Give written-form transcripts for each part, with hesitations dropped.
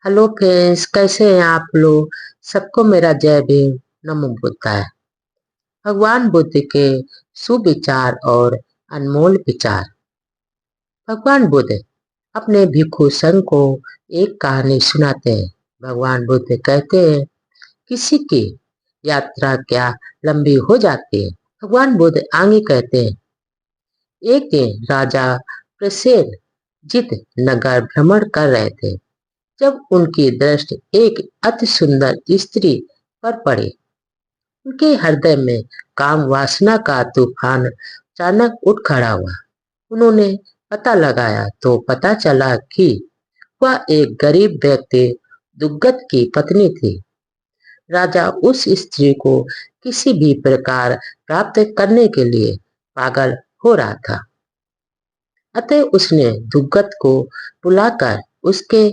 Hello friends, कैसे हैं आप लोग। सबको मेरा जय भीम। नमो बुद्धाय। भगवान बुद्ध के सुविचार और अनमोल विचार। भगवान बुद्ध अपने भिक्षु संघ को एक कहानी सुनाते हैं। भगवान बुद्ध कहते हैं, किसी की यात्रा क्या लंबी हो जाती है। भगवान बुद्ध आगे कहते हैं, एक दिन राजा प्रसेनजीत नगर भ्रमण कर रहे थे, जब उनकी दृष्टि एक अति सुंदर स्त्री पर पड़ी। उनके हृदय में काम वासना का तूफान अचानक उठ खड़ा हुआ। उन्होंने पता लगाया तो पता चला कि वह एक गरीब व्यक्ति दुग्गत की पत्नी थी। राजा उस स्त्री को किसी भी प्रकार प्राप्त करने के लिए पागल हो रहा था। अतः उसने दुग्गत को बुलाकर उसके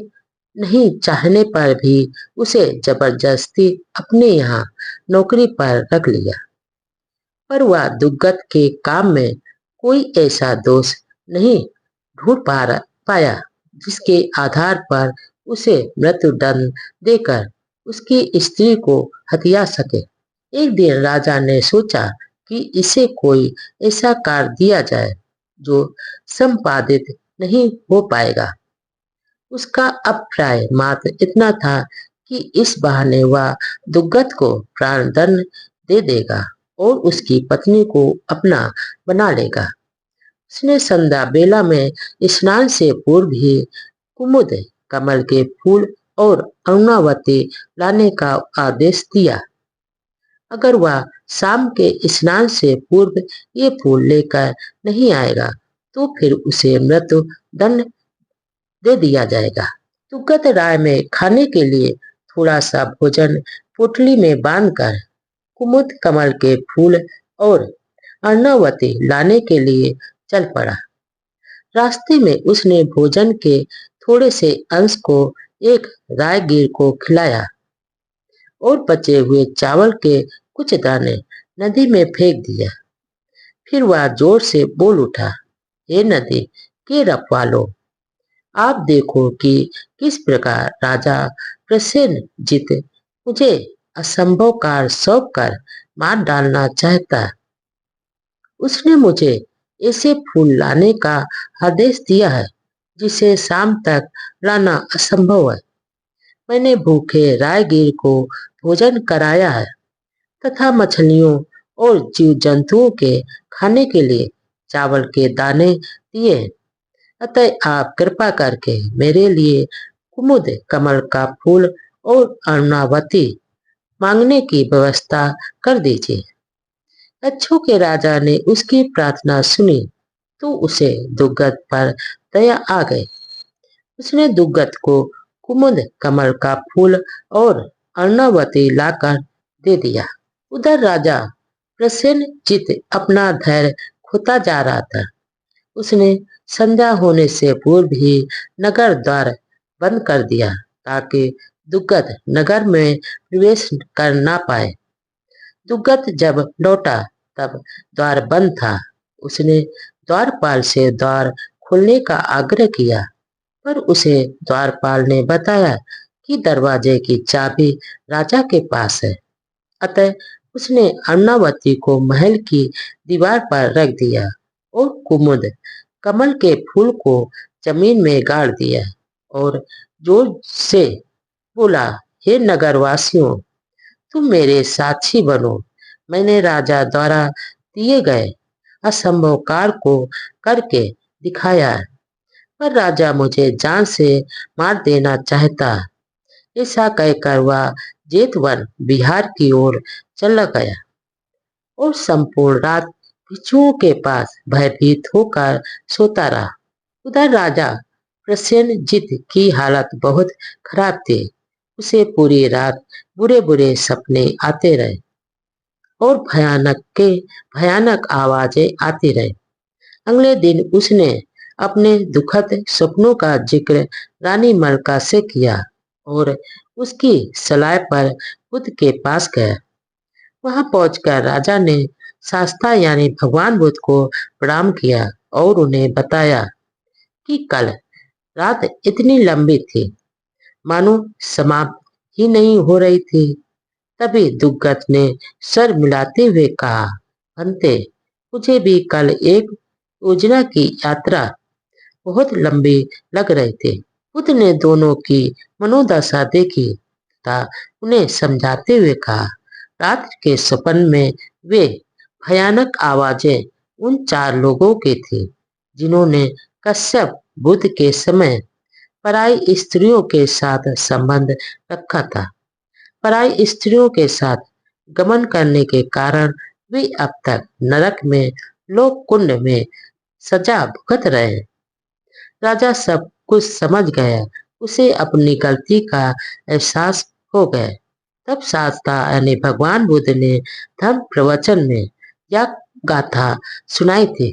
नहीं चाहने पर भी उसे जबरदस्ती अपने यहाँ नौकरी पर रख लिया। पर वह दुग्गत के काम में कोई ऐसा दोष नहीं ढूंढ पाया जिसके आधार पर उसे मृत्युदंड देकर उसकी स्त्री को हत्या सके। एक दिन राजा ने सोचा कि इसे कोई ऐसा कार्य दिया जाए जो संपादित नहीं हो पाएगा। उसका अभिप्राय मात्र इतना था कि इस बहाने वह दुग्गत को प्राणदंड दे देगा और उसकी पत्नी को अपना बना लेगा। उसने संध्या बेला में स्नान से पूर्व ही कुमुद कमल के फूल और अरुणावती लाने का आदेश दिया। अगर वह शाम के स्नान से पूर्व ये फूल लेकर नहीं आएगा तो फिर उसे मृत्यु दंड दे दिया जाएगा। दुग्गत राय में खाने के लिए थोड़ा सा भोजन पोटली में बांधकर कुमुद कमल के फूल और अर्णावती लाने के लिए चल पड़ा। रास्ते में उसने भोजन के थोड़े से अंश को एक राहगीर को खिलाया और बचे हुए चावल के कुछ दाने नदी में फेंक दिया। फिर वह जोर से बोल उठा, हे नदी के रखवालो, आप देखो कि किस प्रकार राजा प्रसेनजीत मुझे असंभव कार्य सौंप कर मार डालना चाहता है। उसने मुझे ऐसे फूल लाने का आदेश दिया है जिसे शाम तक लाना असंभव है। मैंने भूखे राहगीर को भोजन कराया है तथा मछलियों और जीव जंतुओं के खाने के लिए चावल के दाने दिए हैं। अतः आप कृपा करके मेरे लिए कुमुद कमल का फूल और अर्णावती मांगने की व्यवस्था कर दीजिए। अच्छों के राजा ने उसकी प्रार्थना सुनी तो उसे दुग्गत पर दया आ गई। उसने दुग्गत को कुमुद कमल का फूल और अर्णावती लाकर दे दिया। उधर राजा प्रसेनजीत अपना धैर्य खोता जा रहा था। उसने संध्या होने से पूर्व ही नगर द्वार बंद कर दिया ताकि दुग्गत नगर में प्रवेश कर ना पाए। दुग्गत जब लौटा तब द्वार बंद था। उसने द्वारपाल से द्वार खोलने का आग्रह किया, पर उसे द्वारपाल ने बताया कि दरवाजे की चाबी राजा के पास है। अतः उसने अर्णावती को महल की दीवार पर रख दिया और कुमुद कमल के फूल को जमीन में गाड़ दिया और जोर से बोला, हे नगरवासियों, तुम मेरे साक्षी बनो। मैंने राजा द्वारा दिए गए असंभव कार्य को करके दिखाया है, पर राजा मुझे जान से मार देना चाहता है। ऐसा कहकर वह जेतवन बिहार की ओर चला गया और संपूर्ण रात भिक्षुओं के पास भयभीत होकर सोता रहा। उधर राजा प्रसेनजीत की हालत बहुत खराब थी। उसे पूरी रात बुरे बुरे सपने आते रहे और भयानक आवाजें आती रही। अगले दिन उसने अपने दुखद सपनों का जिक्र रानी मलका से किया और उसकी सलाह पर बुद्ध के पास गया। वहां पहुंचकर राजा ने शास्ता यानी भगवान बुद्ध को प्रणाम किया और उन्हें बताया कि कल रात इतनी लंबी थी मानो समाप्त ही नहीं हो रही थी। तभी दुग्गत ने सर मिलाते हुए कहा, अंते मुझे भी कल एक योजना की यात्रा बहुत लंबी लग रहे थे। बुद्ध ने दोनों की मनोदशा देखी तथा उन्हें समझाते हुए कहा, रात्रि के सपन में वे भयानक आवाजें उन चार लोगों की थी जिन्होंने कश्यप बुद्ध के समय पराई स्त्रियों के साथ संबंध रखा था। पराई स्त्रियों के साथ गमन करने के कारण वे अब तक नरक में लोक कुंड में सजा भुगत रहे। राजा सब कुछ समझ गया। उसे अपनी गलती का एहसास हो गया। तब शास्त्रा यानी भगवान बुद्ध ने धर्म प्रवचन में यह गाथा सुनाई थी।